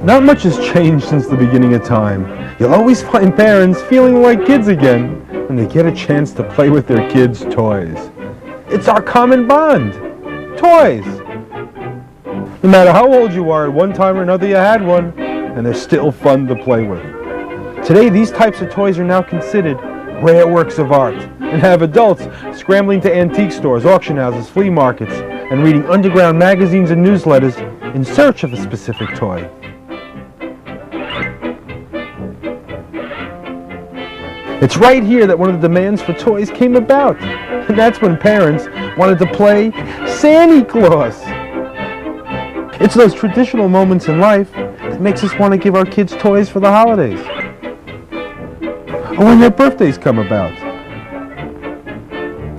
Not much has changed since the beginning of time. You'll always find parents feeling like kids again when they get a chance to play with their kids' toys. It's our common bond. Toys. No matter how old you are, at one time or another you had one, and they're still fun to play with. Today, these types of toys are now considered rare works of art, and have adults scrambling to antique stores, auction houses, flea markets, and reading underground magazines and newsletters in search of a specific toy. It's right here that one of the demands for toys came about, and that's when parents wanted to play Santa Claus. It's those traditional moments in life that makes us want to give our kids toys for the holidays, or when their birthdays come about.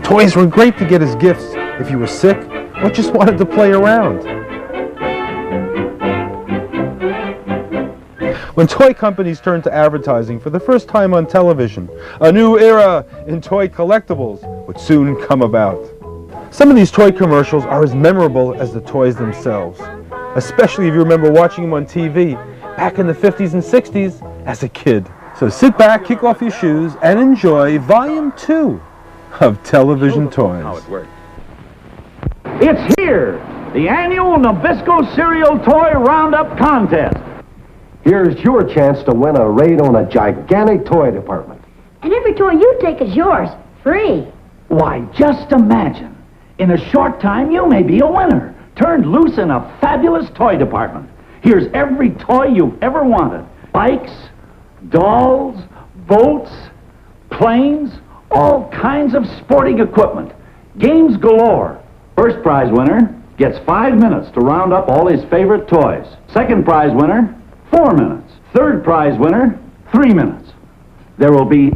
Toys were great to get as gifts if you were sick or just wanted to play around. When toy companies turned to advertising for the first time on television, a new era in toy collectibles would soon come about. Some of these toy commercials are as memorable as the toys themselves, especially if you remember watching them on TV back in the 50s and 60s as a kid. So sit back, kick off your shoes, and enjoy Volume 2 of Television Toys. How it works. It's here, the annual Nabisco Cereal Toy Roundup Contest. Here's your chance to win a raid on a gigantic toy department. And every toy you take is yours, free. Why, just imagine. In a short time, you may be a winner, turned loose in a fabulous toy department. Here's every toy you've ever wanted. Bikes, dolls, boats, planes, all kinds of sporting equipment. Games galore. First prize winner gets 5 minutes to round up all his favorite toys. Second prize winner, 4 minutes. Third prize winner, 3 minutes. There will be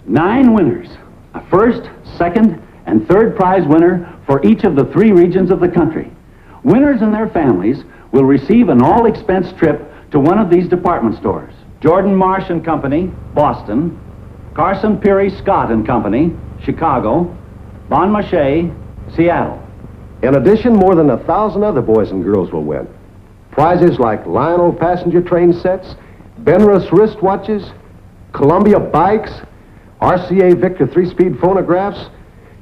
9 winners. A first, second, and third prize winner for each of the 3 regions of the country. Winners and their families will receive an all-expense trip to one of these department stores. Jordan Marsh and Company, Boston. Carson Peary Scott and Company, Chicago. Bon Marché, Seattle. In addition, more than 1,000 other boys and girls will win. Prizes like Lionel passenger train sets, Benrus wristwatches, Columbia bikes, RCA Victor 3-speed phonographs,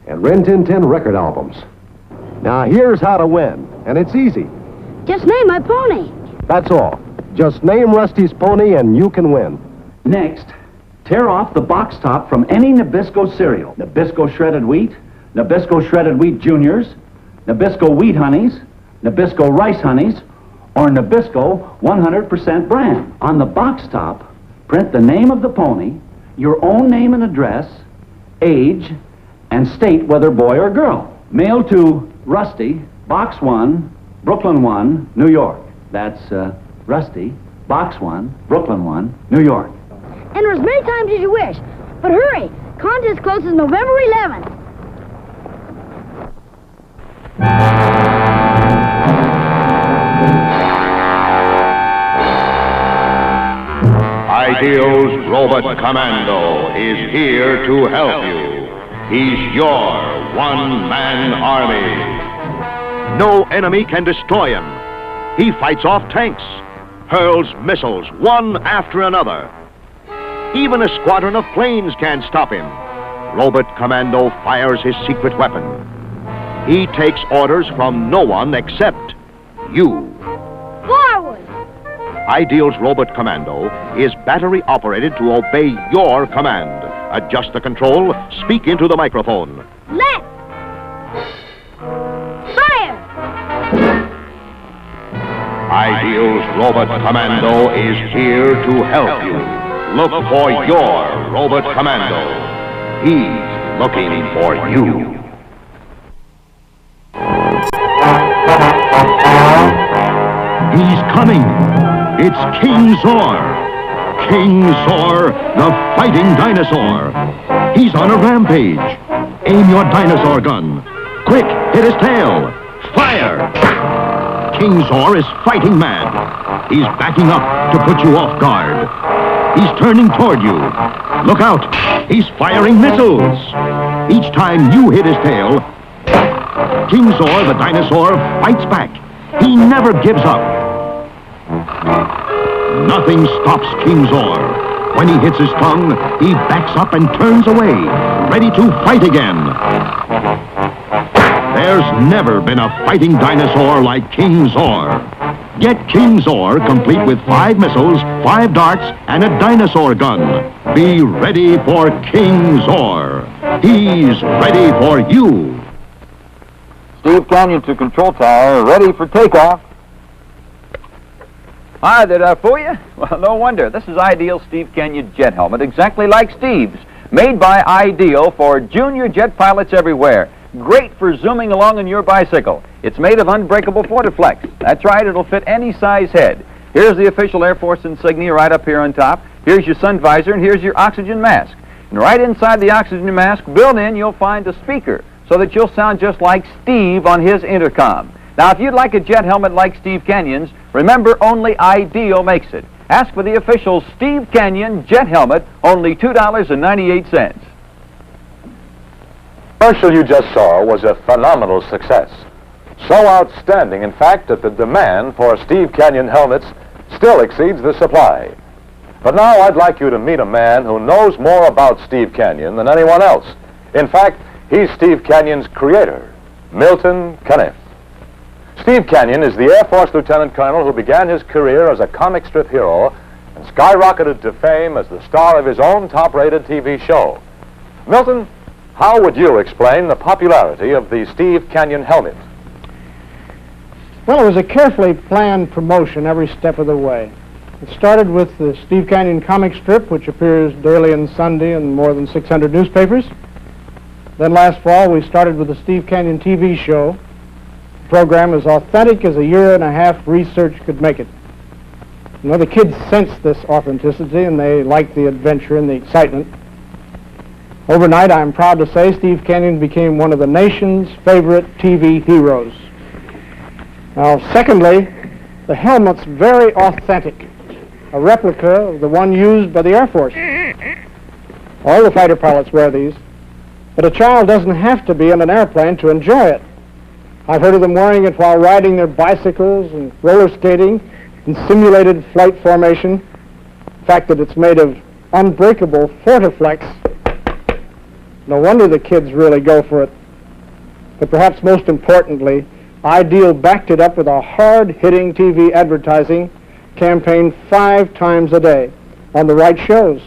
and Rin Tin Tin record albums. Now here's how to win, and it's easy. Just name my pony. That's all. Just name Rusty's pony and you can win. Next, tear off the box top from any Nabisco cereal. Nabisco Shredded Wheat, Nabisco Shredded Wheat Juniors, Nabisco Wheat Honeys, Nabisco Rice Honeys, or Nabisco 100% brand. On the box top, print the name of the pony, your own name and address, age, and state whether boy or girl. Mail to Rusty, Box 1, Brooklyn 1, New York. That's Rusty, Box 1, Brooklyn 1, New York. Enter as many times as you wish. But hurry, contest closes November 11th. Ideal's Robot Commando is here to help you. He's your one-man army. No enemy can destroy him. He fights off tanks, hurls missiles one after another. Even a squadron of planes can't stop him. Robot Commando fires his secret weapon. He takes orders from no one except you. Forward! Ideal's Robot Commando is battery operated to obey your command. Adjust the control, speak into the microphone. Left! Fire! Ideal's Robot Commando is here to help you. Look for your Robot Commando. He's looking for you. He's coming. It's King Zor. King Zor, the fighting dinosaur. He's on a rampage. Aim your dinosaur gun. Quick, hit his tail. Fire! King Zor is fighting mad. He's backing up to put you off guard. He's turning toward you. Look out! He's firing missiles. Each time you hit his tail, King Zor, the dinosaur, fights back. He never gives up. Nothing stops King Zor. When he hits his tongue, he backs up and turns away, ready to fight again. There's never been a fighting dinosaur like King Zor. Get King Zor, complete with 5 missiles, 5 darts, and a dinosaur gun. Be ready for King Zor. He's ready for you. Steve Canyon to control tower, ready for takeoff. Hi, did I fool you? Well, no wonder. This is Ideal Steve Canyon jet helmet, exactly like Steve's. Made by Ideal for junior jet pilots everywhere. Great for zooming along on your bicycle. It's made of unbreakable Fortiflex. That's right, it'll fit any size head. Here's the official Air Force insignia right up here on top. Here's your sun visor, and here's your oxygen mask. And right inside the oxygen mask, built in, you'll find a speaker so that you'll sound just like Steve on his intercom. Now, if you'd like a jet helmet like Steve Canyon's, remember only Ideal makes it. Ask for the official Steve Canyon jet helmet, only $2.98. The commercial you just saw was a phenomenal success. So outstanding, in fact, that the demand for Steve Canyon helmets still exceeds the supply. But now I'd like you to meet a man who knows more about Steve Canyon than anyone else. In fact, he's Steve Canyon's creator, Milton Caniff. Steve Canyon is the Air Force Lieutenant Colonel who began his career as a comic strip hero and skyrocketed to fame as the star of his own top-rated TV show. Milton, how would you explain the popularity of the Steve Canyon helmet? Well, it was a carefully planned promotion every step of the way. It started with the Steve Canyon comic strip, which appears daily and Sunday in more than 600 newspapers. Then last fall, we started with the Steve Canyon TV show. The program as authentic as a year-and-a-half research could make it. You know, the kids sensed this authenticity, and they liked the adventure and the excitement. Overnight, I'm proud to say, Steve Canyon became one of the nation's favorite TV heroes. Now, secondly, the helmet's very authentic, a replica of the one used by the Air Force. All the fighter pilots wear these, but a child doesn't have to be in an airplane to enjoy it. I've heard of them wearing it while riding their bicycles and roller skating in simulated flight formation. The fact that it's made of unbreakable Fortiflex, no wonder the kids really go for it. But perhaps most importantly, Ideal backed it up with a hard-hitting TV advertising campaign 5 times a day on the right shows.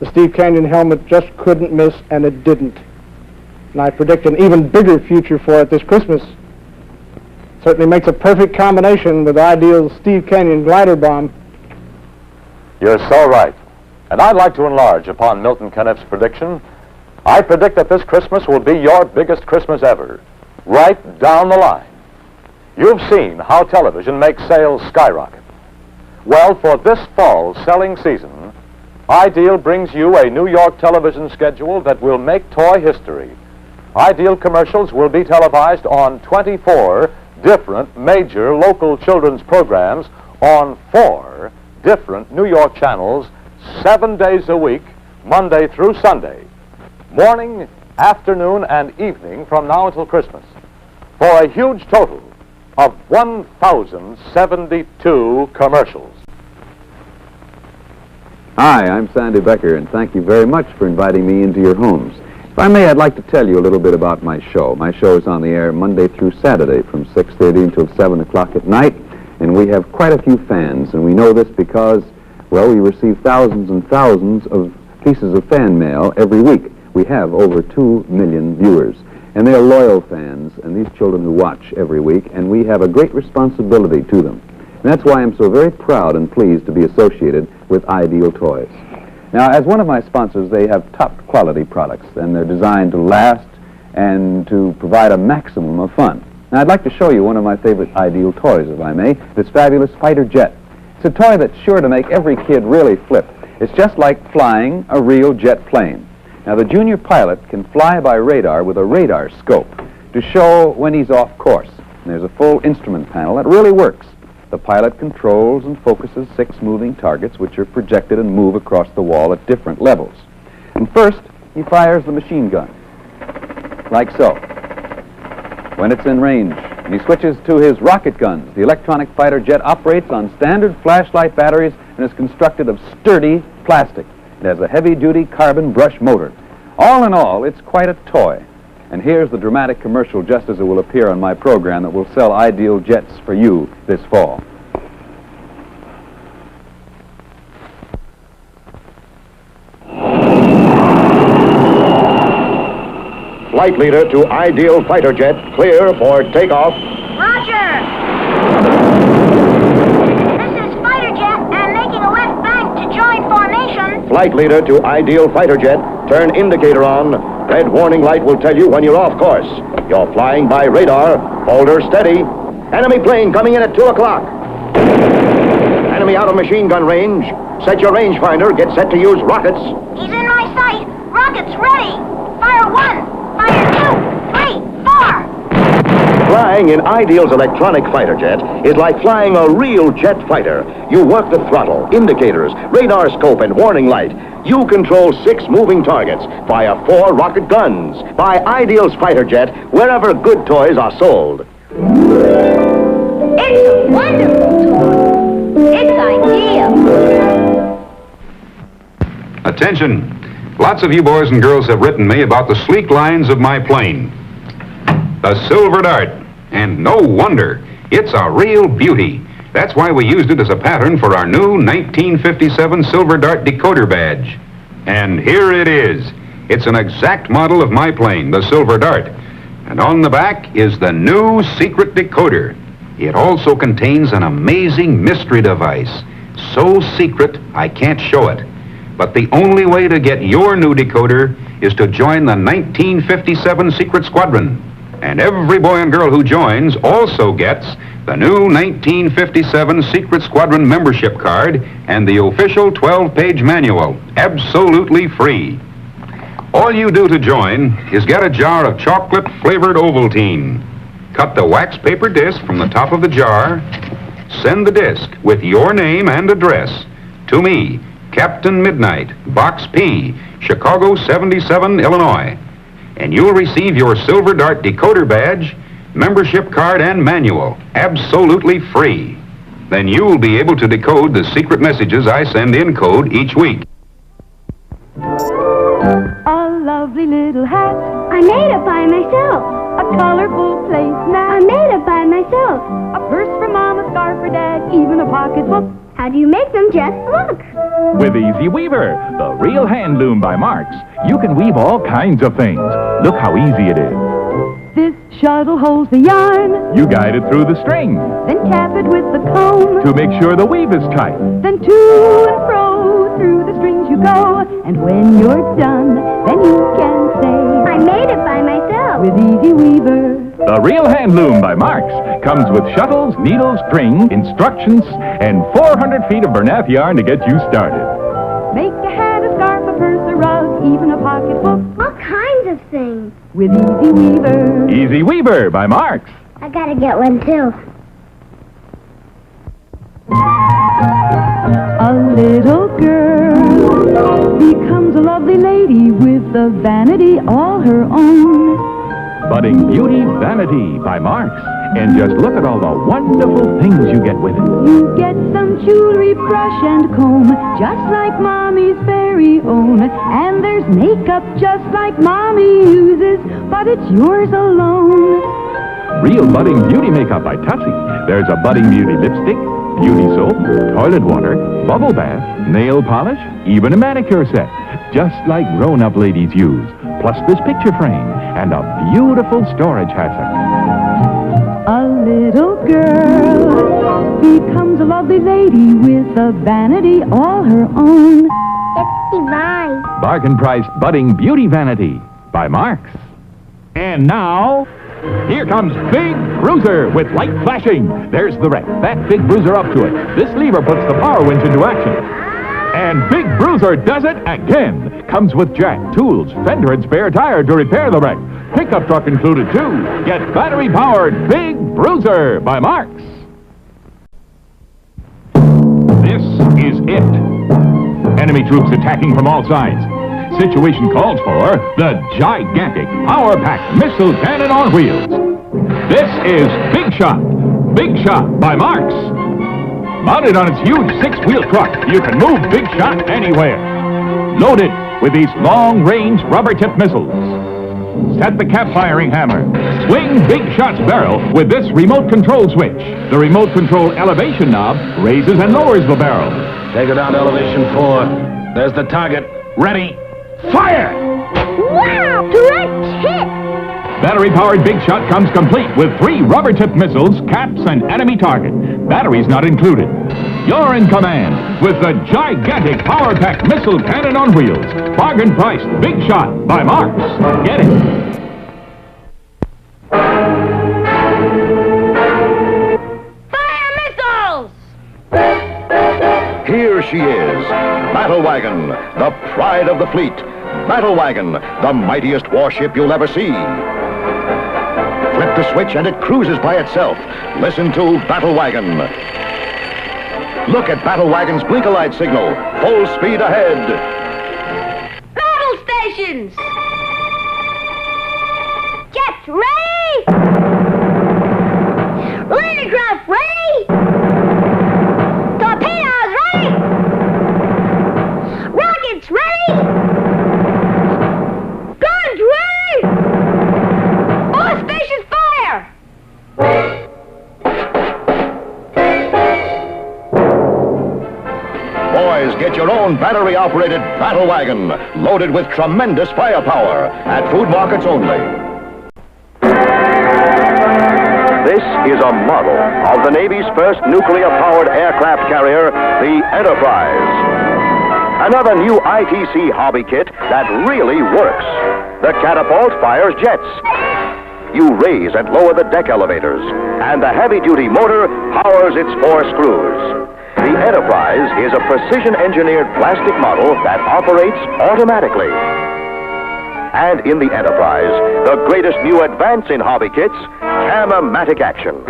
The Steve Canyon helmet just couldn't miss, and it didn't. And I predict an even bigger future for it this Christmas. Certainly makes a perfect combination with Ideal's Steve Canyon glider bomb. You're so right. And I'd like to enlarge upon Milton Caniff's prediction. I predict that this Christmas will be your biggest Christmas ever, right down the line. You've seen how television makes sales skyrocket. Well, for this fall selling season, Ideal brings you a New York television schedule that will make toy history. Ideal commercials will be televised on 24 different major local children's programs on 4 different New York channels, 7 days a week, Monday through Sunday, morning, afternoon, and evening from now until Christmas, for a huge total of 1,072 commercials. Hi, I'm Sandy Becker, and thank you very much for inviting me into your homes. If I may, I'd like to tell you a little bit about my show. My show is on the air Monday through Saturday from 6:30 until 7 o'clock at night, and we have quite a few fans, and we know this because, well, we receive thousands and thousands of pieces of fan mail every week. We have over 2 million viewers, and they are loyal fans, and these children who watch every week, and we have a great responsibility to them. And that's why I'm so very proud and pleased to be associated with Ideal Toys. Now, as one of my sponsors, they have top quality products, and they're designed to last and to provide a maximum of fun. Now, I'd like to show you one of my favorite Ideal toys, if I may, this fabulous fighter jet. It's a toy that's sure to make every kid really flip. It's just like flying a real jet plane. Now, the junior pilot can fly by radar with a radar scope to show when he's off course. And there's a full instrument panel that really works. The pilot controls and focuses 6 moving targets which are projected and move across the wall at different levels. And first, he fires the machine gun, like so. when it's in range. And he switches to his rocket guns. The electronic fighter jet operates on standard flashlight batteries and is constructed of sturdy plastic. It has a heavy-duty carbon brush motor. All in all, it's quite a toy. And here's the dramatic commercial just as it will appear on my program that will sell ideal jets for you this fall. Flight leader to ideal fighter jet, clear for takeoff. Roger! This is fighter jet and making a left bank to join formation. Flight leader to ideal fighter jet, turn indicator on. Red warning light will tell you when you're off course. You're flying by radar. Hold her steady. Enemy plane coming in at 2 o'clock. Enemy out of machine gun range. Set your rangefinder. Get set to use rockets. He's in my sight. Rockets ready. Fire 1. Fire 2, 3, 4. Flying in Ideal's electronic fighter jet is like flying a real jet fighter. You work the throttle, indicators, radar scope, and warning light. You control 6 moving targets via 4 rocket guns. Buy Ideal's fighter jet wherever good toys are sold. It's a wonderful toy. It's ideal. Attention. Lots of you boys and girls have written me about the sleek lines of my plane. The Silver Dart. And no wonder. It's a real beauty. That's why we used it as a pattern for our new 1957 Silver Dart decoder badge. And here it is. It's an exact model of my plane, the Silver Dart. And on the back is the new secret decoder. It also contains an amazing mystery device. So secret, I can't show it. But the only way to get your new decoder is to join the 1957 Secret Squadron. And every boy and girl who joins also gets the new 1957 Secret Squadron membership card and the official 12-page manual, absolutely free. All you do to join is get a jar of chocolate-flavored Ovaltine. Cut the wax paper disc from the top of the jar. Send the disc with your name and address to me, Captain Midnight, Box P, Chicago 77, Illinois. And you'll receive your Silver Dart decoder badge, membership card, and manual, absolutely free. Then you'll be able to decode the secret messages I send in code each week. A lovely little hat. I made it by myself. A colorful placemat. I made it by myself. A purse for Mama, scarf for Dad, even a pocketbook. How do you make them, Jess? Look. With Easy Weaver, the real hand loom by Marx, you can weave all kinds of things. Look how easy it is. This shuttle holds the yarn. You guide it through the string Then tap it with the comb. to make sure the weave is tight. Then to and fro through the strings you go. And when you're done, then you can say, I made it by myself. with Easy Weaver. The real hand loom by Marx comes with shuttles, needles, string, instructions, and 400 feet of Bernath yarn to get you started. Make a hat, a scarf, a purse, a rug, even a pocketbook. All kinds of things. With Easy Weaver. Easy Weaver by Marx. I gotta get one, too. A little girl becomes a lovely lady with a vanity all her own. Budding Beauty Vanity by Marx. And just look at all the wonderful things you get with it. You get some jewelry, brush, and comb, just like Mommy's very own. And there's makeup just like Mommy uses, but it's yours alone. Real Budding Beauty Makeup by Tussie. There's a Budding Beauty lipstick, beauty soap, toilet water, bubble bath, nail polish, even a manicure set, just like grown-up ladies use. Plus this picture frame and a beautiful storage hassock. A little girl becomes a lovely lady with a vanity all her own. It's divine. Bargain-priced Budding Beauty Vanity by Marx. And now, here comes Big Bruiser with light flashing. There's the wreck. That Big Bruiser up to it. This lever puts the power winch into action. And Big Bruiser does it again. Comes with jack, tools, fender, and spare tire to repair the wreck. Pickup truck included, too. Get battery-powered Big Bruiser by Marx. This is it. Enemy troops attacking from all sides. Situation calls for the gigantic power-packed missile cannon on wheels. This is Big Shot. Big Shot by Marks. Mounted on its huge 6-wheel truck, you can move Big Shot anywhere. Loaded with these long-range rubber-tipped missiles. Set the cap-firing hammer. Swing Big Shot's barrel with this remote control switch. The remote control elevation knob raises and lowers the barrel. Take it down to elevation 4. There's the target. Ready. Fire! Wow! Direct hit! Battery-powered Big Shot comes complete with 3 rubber-tipped missiles, caps, and enemy target. Batteries not included. You're in command with the gigantic power-packed missile cannon on wheels. Bargain-priced Big Shot by Marks. Get it. Fire missiles! Here she is, Battle Wagon, the pride of the fleet. Battle Wagon, the mightiest warship you'll ever see. Flip the switch and it cruises by itself. Listen to Battle Wagon. Look at Battle Wagon's blink-a-light signal. Full speed ahead. Battle stations! Jets ready! Landing craft ready! Torpedoes ready! Rockets ready! Guns ready! All stations fire! Boys, get your own battery-operated Battle Wagon, loaded with tremendous firepower, at food markets only. This is a model of the Navy's first nuclear-powered aircraft carrier, the Enterprise. Another new ITC hobby kit that really works. The catapult fires jets. You raise and lower the deck elevators, and the heavy-duty motor powers its 4 screws. The Enterprise is a precision-engineered plastic model that operates automatically. And in the Enterprise, the greatest new advance in hobby kits, cam-o-matic action.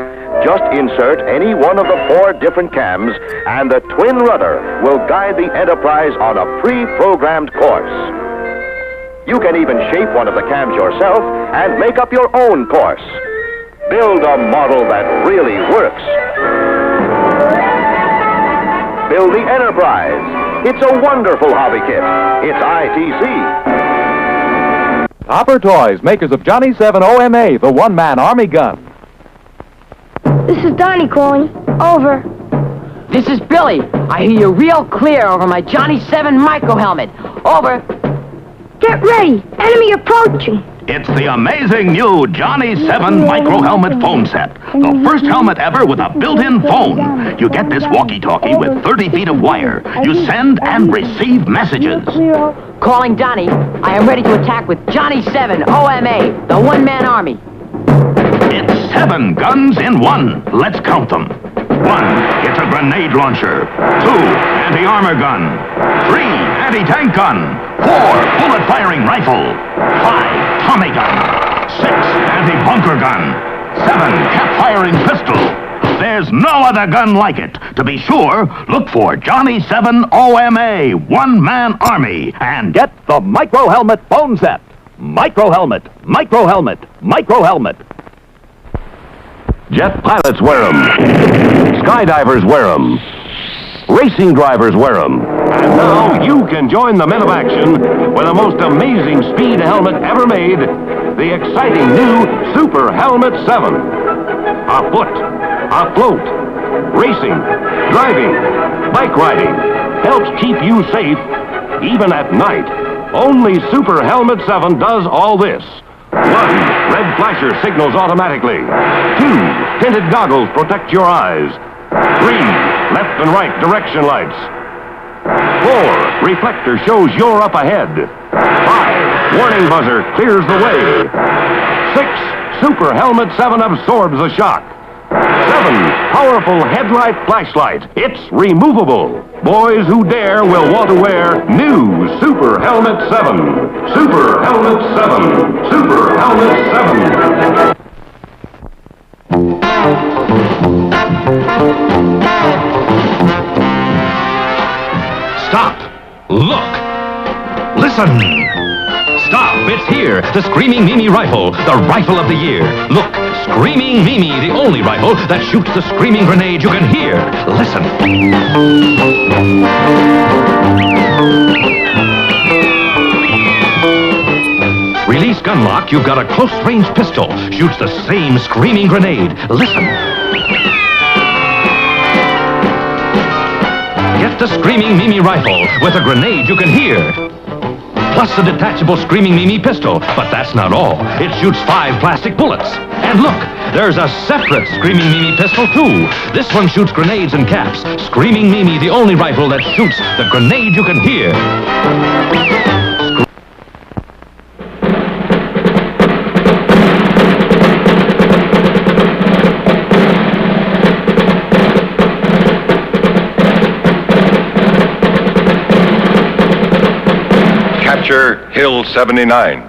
Just insert any one of the 4 different cams, and the twin rudder will guide the Enterprise on a pre-programmed course. You can even shape one of the cams yourself and make up your own course. Build a model that really works. Build the Enterprise. It's a wonderful hobby kit. It's ITC. Hopper Toys, makers of Johnny 7 OMA, the one-man army gun. This is Donnie calling. Over. This is Billy. I hear you real clear over my Johnny 7 micro helmet. Over. Get ready. Enemy approaching. It's the amazing new Johnny 7 Micro Helmet phone set. The first helmet ever with a built-in phone. You get this walkie-talkie with 30 feet of wire. You send and receive messages. Calling Donnie. I am ready to attack with Johnny 7 OMA, the one-man army. It's 7 guns in 1. Let's count them. 1, it's a grenade launcher. 2, anti-armor gun. 3, anti-tank gun. 4, bullet-firing rifle. 5, Tommy gun. 6, anti-bunker gun. 7, cap-firing pistol. There's no other gun like it. To be sure, look for Johnny 7 OMA, one-man army, and get the micro helmet phone set. Micro helmet, micro helmet, micro helmet. Jet pilots wear them. Skydivers wear them. Racing drivers wear them. And now you can join the men of action with the most amazing speed helmet ever made, the exciting new Super Helmet 7. Afoot, afloat, racing, driving, bike riding, helps keep you safe even at night. Only Super Helmet 7 does all this. 1, red flasher signals automatically. 2, tinted goggles protect your eyes. 3, left and right direction lights. 4, reflector shows you're up ahead. 5, warning buzzer clears the way. 6, Super Helmet 7 absorbs the shock. 7, powerful headlight flashlight. It's removable. Boys who dare will want to wear new Super Helmet 7. Super Helmet 7. Super Helmet 7. Stop. Look. Listen. Stop. It's here. The Screaming Mimi rifle. The rifle of the year. Look. Screaming Mimi, the only rifle that shoots the screaming grenade you can hear. Listen. Release gun lock, you've got a close-range pistol. Shoots the same screaming grenade. Listen. Get the Screaming Mimi rifle with a grenade you can hear. Plus a detachable Screaming Mimi pistol. But that's not all. It shoots 5 plastic bullets. And look, there's a separate Screaming Mimi pistol, too. This one shoots grenades and caps. Screaming Mimi, the only rifle that shoots the grenade you can hear. Capture Hill 79.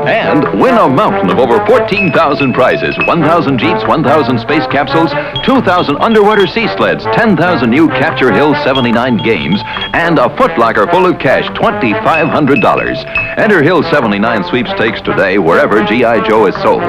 And win a mountain of over 14,000 prizes. 1,000 Jeeps, 1,000 space capsules, 2,000 underwater sea sleds, 10,000 new Capture Hill 79 games, and a footlocker full of cash, $2,500. Enter Hill 79 sweepstakes today wherever G.I. Joe is sold.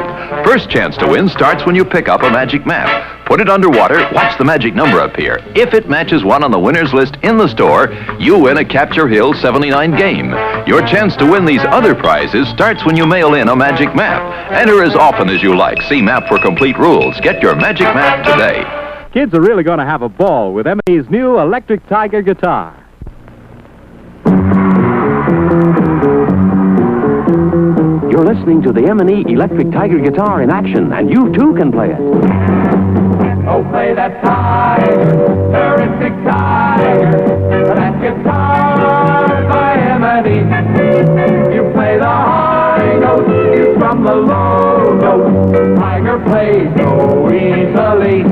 First chance to win starts when you pick up a magic map. Put it underwater, watch the magic number appear. If it matches one on the winner's list in the store, you win a Capture Hill 79 game. Your chance to win these other prizes starts when you mail in a magic map. Enter as often as you like. See map for complete rules. Get your magic map today. Kids are really going to have a ball with M&E's new Electric Tiger guitar. You're listening to the M&E Electric Tiger guitar in action, and you too can play it. Oh, play that tiger, terrific tiger, that guitar by M&E. You play the high notes, you strum the low notes, tiger plays so easily.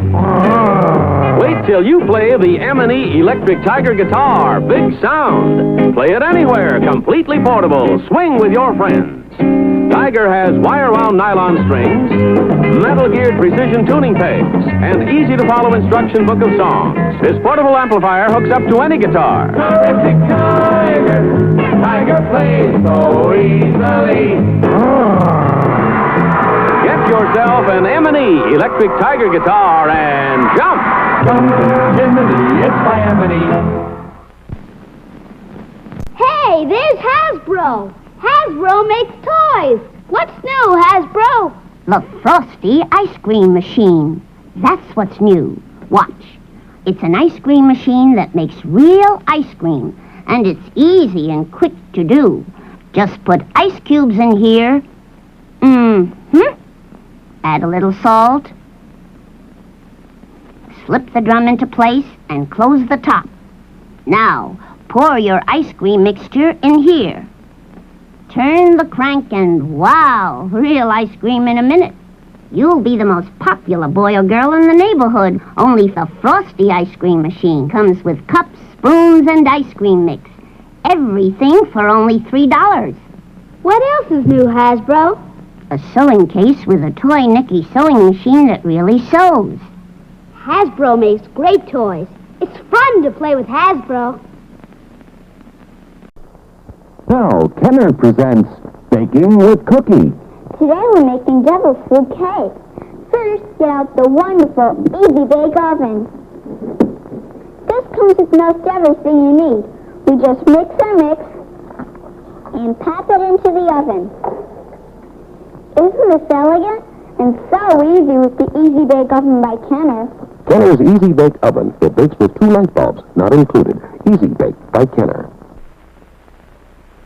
Wait till you play the M&E Electric Tiger guitar. Big sound. Play it anywhere, completely portable. Swing with your friends. Tiger has wire-wound nylon strings, metal-geared precision tuning pegs, and easy-to-follow instruction book of songs. This portable amplifier hooks up to any guitar. Terrific tiger, tiger plays so easily. Get yourself an M&E Electric Tiger guitar and jump! Jump, M&E, it's by M&E. Hey, there's Hasbro. Hasbro makes toys. What's new, Hasbro? The Frosty ice cream machine. That's what's new. Watch. It's an ice cream machine that makes real ice cream, and it's easy and quick to do. Just put ice cubes in here. Add a little salt. Slip the drum into place and close the top. Now, pour your ice cream mixture in here. Turn the crank and wow, real ice cream in a minute. You'll be the most popular boy or girl in the neighborhood. Only the Frosty ice cream machine comes with cups, spoons, and ice cream mix. Everything for only $3. What else is new, Hasbro? A sewing case with a toy Nicky sewing machine that really sews. Hasbro makes great toys. It's fun to play with Hasbro. Now, Kenner presents Baking with Cookie. Today we're making devil's food cake. First, get out the wonderful Easy Bake Oven. This comes with most everything you need. We just mix our mix and pop it into the oven. Isn't this elegant? And so easy with the Easy Bake Oven by Kenner. Kenner's Easy Bake Oven that bakes with 2 light bulbs, not included. Easy Bake by Kenner.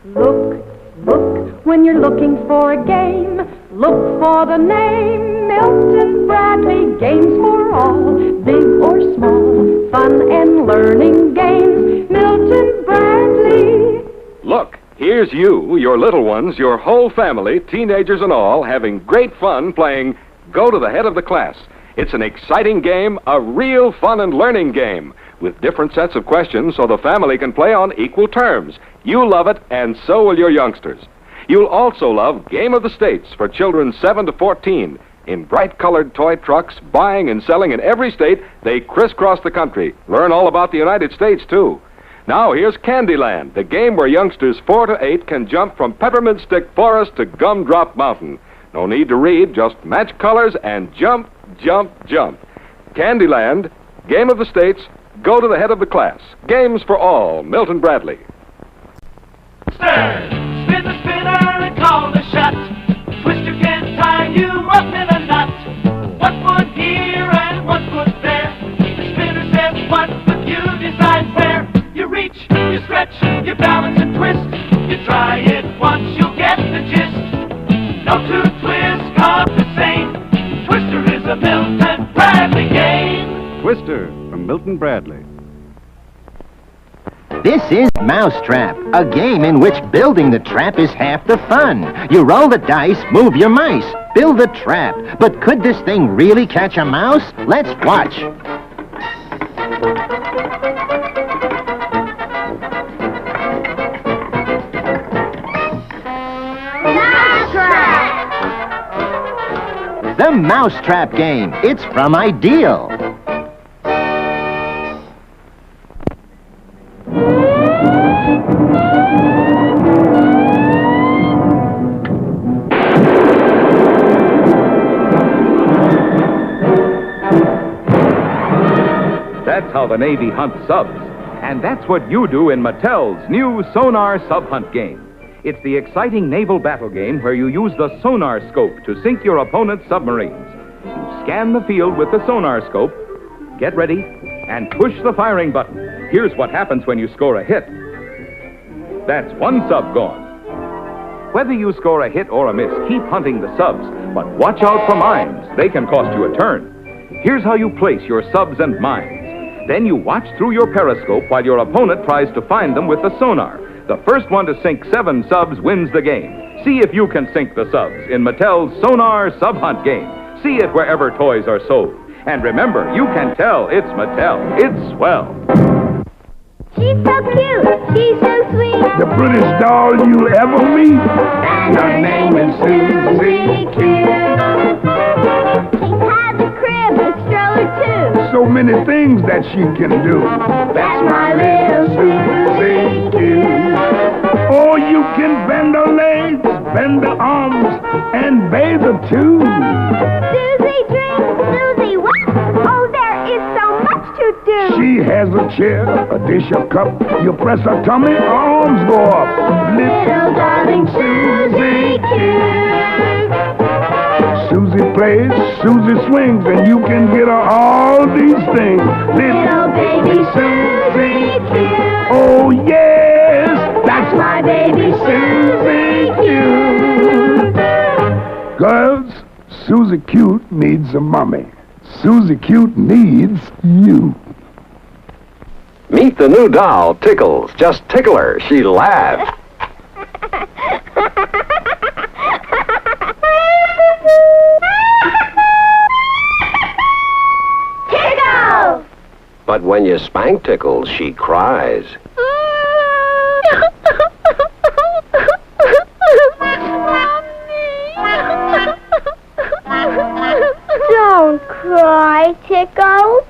Look, when you're looking for a game, look for the name Milton Bradley. Games for all, big or small, fun and learning games. Milton Bradley. Look, here's you, your little ones, your whole family, teenagers and all, having great fun playing Go to the Head of the Class. It's an exciting game, a real fun and learning game, with different sets of questions so the family can play on equal terms. You'll love it, and so will your youngsters. You'll also love Game of the States for children 7 to 14. In bright-colored toy trucks, buying and selling in every state, they crisscross the country. Learn all about the United States, too. Now here's Candyland, the game where youngsters 4 to 8 can jump from Peppermint Stick Forest to Gumdrop Mountain. No need to read, just match colors and jump, jump, jump. Candyland, Game of the States, go to the head of the class. Games for all, Milton Bradley. Spin the spinner and call the shot. Twister can tie you up in a knot. 1 foot here and 1 foot there. The spinner says 1 foot, you decide where. You reach, you stretch, you balance and twist. You try it once, you'll get the gist. No two twists come the same. Twister is a Milton Bradley game. Twister from Milton Bradley. This is Mousetrap, a game in which building the trap is half the fun. You roll the dice, move your mice, build the trap. But could this thing really catch a mouse? Let's watch. The Mousetrap game. It's from Ideal. That's how the Navy hunts subs. And that's what you do in Mattel's new Sonar Sub Hunt game. It's the exciting naval battle game where you use the sonar scope to sink your opponent's submarines. You scan the field with the sonar scope, get ready, and push the firing button. Here's what happens when you score a hit. That's 1 sub gone. Whether you score a hit or a miss, keep hunting the subs, but watch out for mines. They can cost you a turn. Here's how you place your subs and mines. Then you watch through your periscope while your opponent tries to find them with the sonar. The first one to sink 7 subs wins the game. See if you can sink the subs in Mattel's Sonar Sub Hunt game. See it wherever toys are sold. And remember, you can tell it's Mattel. It's swell. She's so cute. She's so sweet. The prettiest doll you'll ever meet. And her name is Susie Q. She has a crib, a stroller too. So many things that she can do. That's my little Susie Q. Oh, you can bend her legs, bend her arms, and bathe her too. Susie drinks, Susie what? Oh, there is so much to do. She has a chair, a dish, a cup. You press her tummy, her arms go up. Little darling Susie Q. Susie plays, Susie swings, and you can get her all these things. Little baby Susie Q. Oh, yes, That's my baby Susie Q. girls, Susie Cute needs a mommy. Susie Cute needs you. Meet the new doll, Tickles. Just tickle her. She laughs. Tickles! But when you spank Tickles, she cries. Don't cry, Tickles.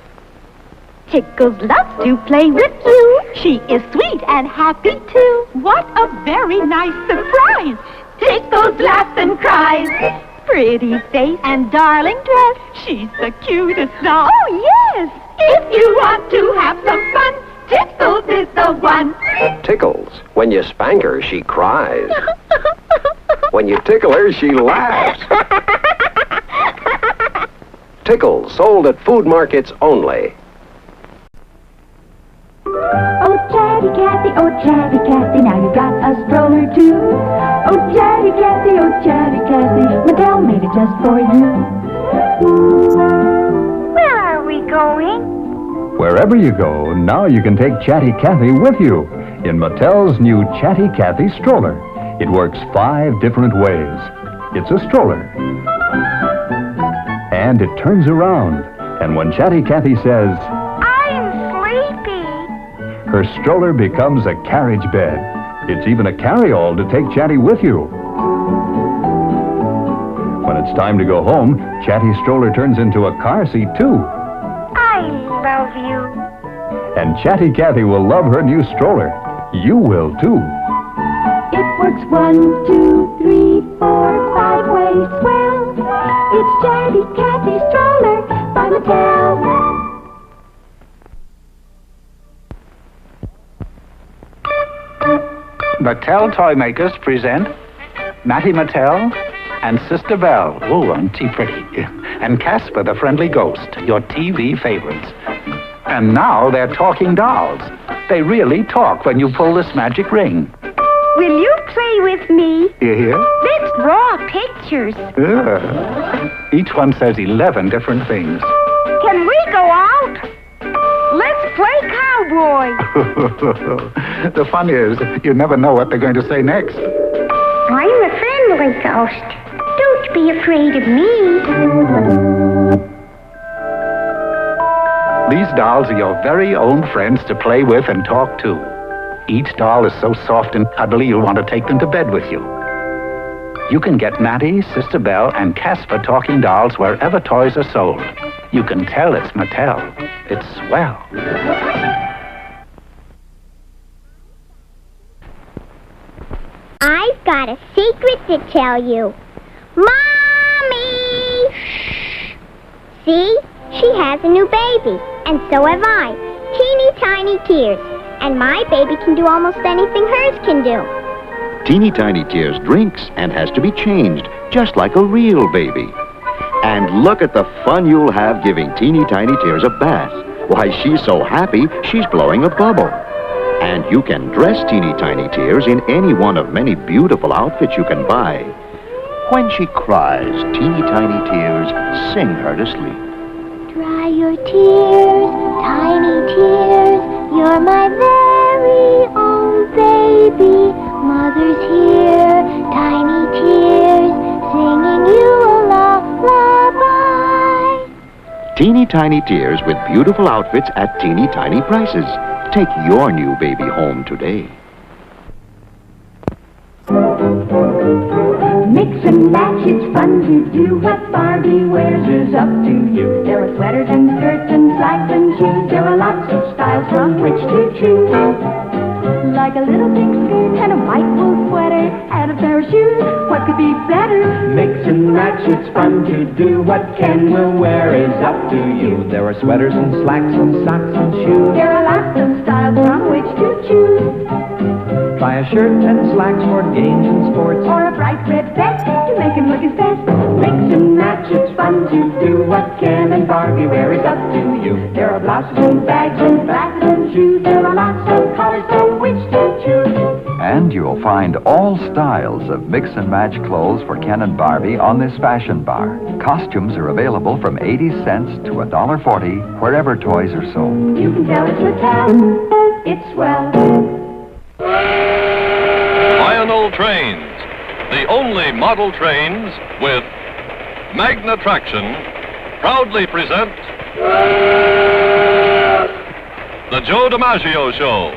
Tickles loves to play with you. She is sweet and happy too. What a very nice surprise. Tickles laughs and cries. Pretty face and darling dress. She's the cutest doll. Oh, yes. If you want to have some fun, Tickles is the one. Tickles. When you spank her, she cries. When you tickle her, she laughs. Tickles, sold at food markets only. Oh, Chatty Cathy, now you got a stroller too. Oh, Chatty Cathy, Mattel made it just for you. Where are we going? Wherever you go, now you can take Chatty Cathy with you in Mattel's new Chatty Cathy stroller. It works 5 different ways. It's a stroller. And it turns around. And when Chatty Cathy says, I'm sleepy. her stroller becomes a carriage bed. It's even a carry-all to take Chatty with you. When it's time to go home, Chatty's stroller turns into a car seat, too. I love you. And Chatty Cathy will love her new stroller. You will, too. It works 1, 2, 3, 4, 5 ways well. It's Chatty Cathy Stroller by Mattel. Mattel Toy Makers present Matty Mattel and Sister Belle. Oh, aren't she pretty? And Casper the Friendly Ghost, your TV favorites. And now they're talking dolls. They really talk when you pull this magic ring. Will you play with me? You hear? Let's draw pictures. Each one says 11 different things. Can we go out? Let's play cowboy. The fun is, you never know what they're going to say next. I'm a friendly ghost. Don't be afraid of me. These dolls are your very own friends to play with and talk to. Each doll is so soft and cuddly you'll want to take them to bed with you. You can get Matty, Sister Belle, and Casper talking dolls wherever toys are sold. You can tell it's Mattel. It's swell. I've got a secret to tell you. Mommy! Shh! See? She has a new baby, and so have I. Teeny tiny tears. And my baby can do almost anything hers can do. Teeny Tiny Tears drinks and has to be changed, just like a real baby. And look at the fun you'll have giving Teeny Tiny Tears a bath. Why, she's so happy, she's blowing a bubble. And you can dress Teeny Tiny Tears in any one of many beautiful outfits you can buy. When she cries, Teeny Tiny Tears sing her to sleep. Dry your tears, tiny tears. You're my very own baby. Mother's here, tiny tears, singing you a lullaby. Teeny Tiny Tears with beautiful outfits at teeny tiny prices. Take your new baby home today. Mix and match, it's fun to do. What Barbie wears is up to you. There are sweaters and skirts and slacks and shoes. There are lots of styles from which to choose. Like a little pink skirt and a white wool sweater and a pair of shoes. What could be better? Mix and match, it's fun to do. What Ken will wear is up to you. There are sweaters and slacks and socks and shoes. There are lots of styles from which to choose. Buy a shirt and slacks for games and sports. Or a bright red vest to make him look his best. Mix and match, it's fun to do. What Ken and Barbie wear is up to you. There are blouses and bags and glasses and shoes. There are lots of colors from which to choose. And you'll find all styles of mix and match clothes for Ken and Barbie on this fashion bar. Costumes are available from 80 cents to $1.40 wherever toys are sold. You can tell it's Mattel. It's swell. Lionel Trains, the only model trains with Magna Traction, proudly present the Joe DiMaggio Show.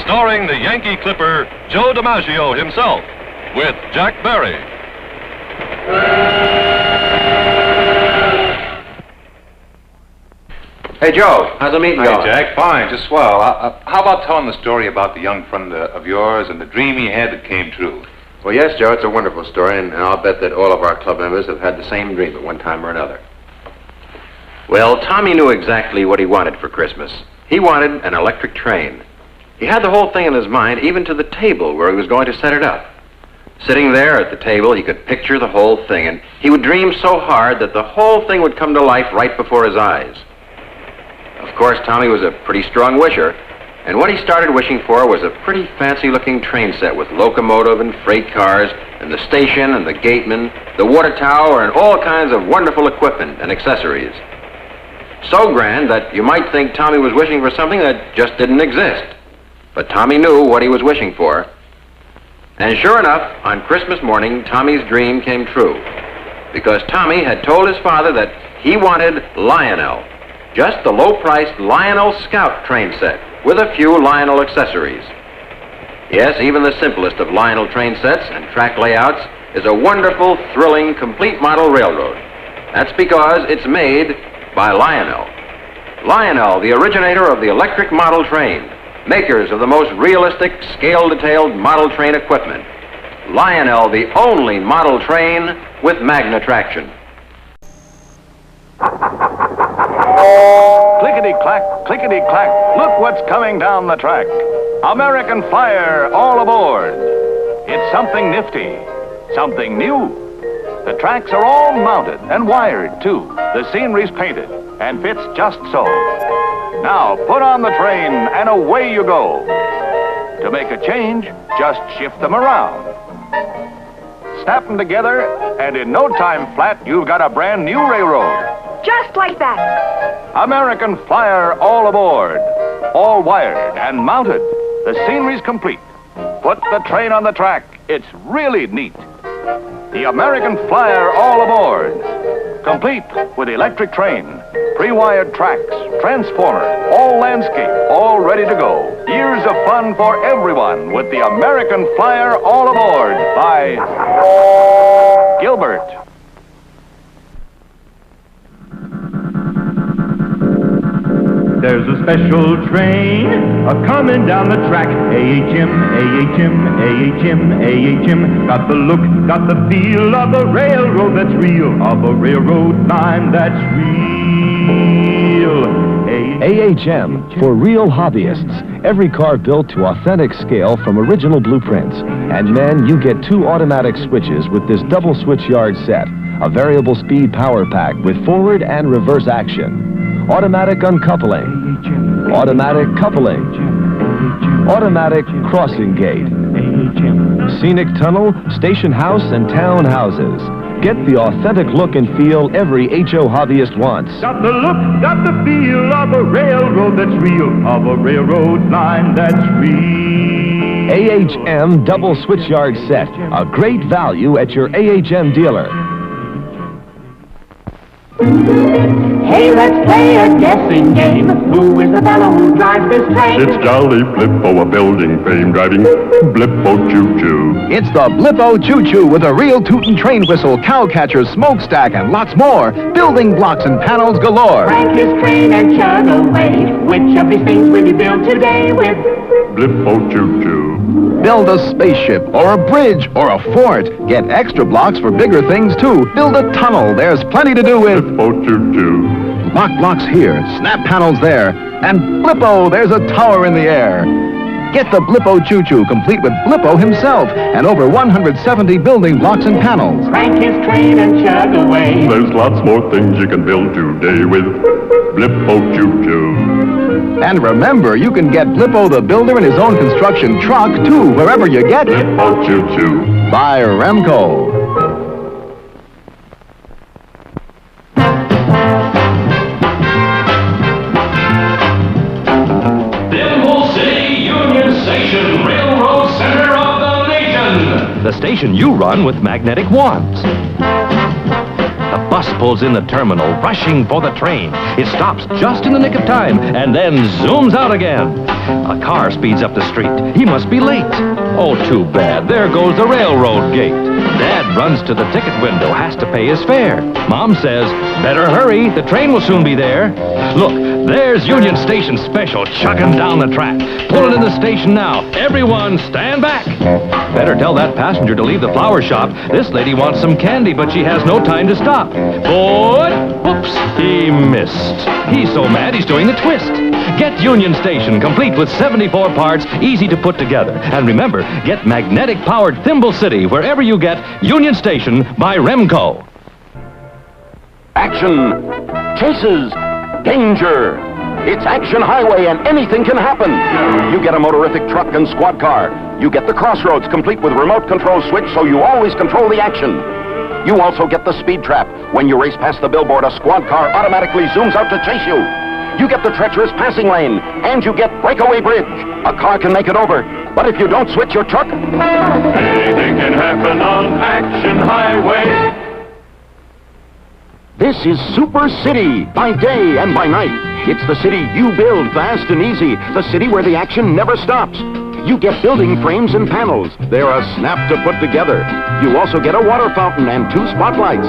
Starring the Yankee Clipper Joe DiMaggio himself with Jack Barry. Hey, Joe, how's the meeting going? Hi, Jack. Fine, just swell. How about telling the story about the young friend of yours and the dream he had that came true? Well, yes, Joe, it's a wonderful story, and I'll bet that all of our club members have had the same dream at one time or another. Well, Tommy knew exactly what he wanted for Christmas. He wanted an electric train. He had the whole thing in his mind, even to the table where he was going to set it up. Sitting there at the table, he could picture the whole thing, and he would dream so hard that the whole thing would come to life right before his eyes. Of course, Tommy was a pretty strong wisher, and what he started wishing for was a pretty fancy-looking train set with locomotive and freight cars, and the station and the gateman, the water tower, and all kinds of wonderful equipment and accessories. So grand that you might think Tommy was wishing for something that just didn't exist. But Tommy knew what he was wishing for. And sure enough, on Christmas morning, Tommy's dream came true. Because Tommy had told his father that he wanted Lionel. Just the low-priced Lionel Scout train set with a few Lionel accessories. Yes, even the simplest of Lionel train sets and track layouts is a wonderful, thrilling, complete model railroad. That's because it's made by Lionel. Lionel, the originator of the electric model train, makers of the most realistic, scale-detailed model train equipment. Lionel, the only model train with magna traction. Clickety-clack, clickety-clack, look what's coming down the track. American Flyer, all aboard. It's something nifty, something new. The tracks are all mounted and wired, too. The scenery's painted and fits just so. Now, put on the train and away you go. To make a change, just shift them around. Snap them together, and in no time flat, you've got a brand new railroad. Just like that. American Flyer, all aboard. All wired and mounted. The scenery's complete. Put the train on the track. It's really neat. The American Flyer, all aboard. Complete with electric train, pre-wired tracks, transformer, all landscape, all ready to go. Years of fun for everyone with the American Flyer, all aboard by Gilbert. There's a special train a-comin' down the track. A-H-M, A-H-M, A-H-M, A-H-M. Got the look, got the feel of a railroad that's real, of a railroad line that's real. AHM, for real hobbyists. Every car built to authentic scale from original blueprints. And men, you get 2 automatic switches with this double switch yard set. A variable speed power pack with forward and reverse action. Automatic uncoupling, automatic coupling, automatic crossing gate, scenic tunnel, station house, and town houses. Get the authentic look and feel every HO hobbyist wants. Got the look, got the feel of a railroad that's real, of a railroad line that's real. AHM double switch yard set, a great value at your AHM dealer. Hey, let's play a guessing game. Who is the fellow who drives this train? It's Jolly Blippo, a building frame driving Blippo Choo-Choo. It's the Blippo Choo-Choo with a real tootin' train whistle, cow catcher, smokestack, and lots more. Building blocks and panels galore. Crank his train and chug away. Which of these things will you build today with? Blippo Choo-Choo. Build a spaceship, or a bridge, or a fort. Get extra blocks for bigger things, too. Build a tunnel. There's plenty to do with Blippo Choo-Choo. Lock blocks here, snap panels there, and Blippo, there's a tower in the air. Get the Blippo Choo-Choo, complete with Blippo himself, and over 170 building blocks and panels. Crank his train and chug away. There's lots more things you can build today with Blippo Choo-Choo. And remember, you can get Blippo the Builder in his own construction truck, too, wherever you get Blippo Choo-Choo. By Remco. The station you run with magnetic wands. The bus pulls in the terminal, rushing for the train. It stops just in the nick of time and then zooms out again. A car speeds up the street. He must be late. Oh, too bad. There goes the railroad gate. Dad runs to the ticket window, has to pay his fare. Mom says, better hurry, the train will soon be there. Look, there's Union Station Special chugging down the track. Pull it in the station now. Everyone, stand back. Better tell that passenger to leave the flower shop. This lady wants some candy, but she has no time to stop. Boy, whoops, he missed. He's so mad he's doing the twist. Get Union Station, complete with 74 parts, easy to put together. And remember, get magnetic-powered Thimble City wherever you get Union Station by Remco. Action, chases, danger. It's Action Highway and anything can happen. You get a motorific truck and squad car. You get the Crossroads complete with remote control switch so you always control the action. You also get the Speed Trap. When you race past the billboard, a squad car automatically zooms out to chase you. You get the treacherous passing lane, and you get Breakaway Bridge. A car can make it over, but if you don't switch your truck... Anything can happen on Action Highway. This is Super City, by day and by night. It's the city you build fast and easy, the city where the action never stops. You get building frames and panels. They're a snap to put together. You also get a water fountain and 2 spotlights.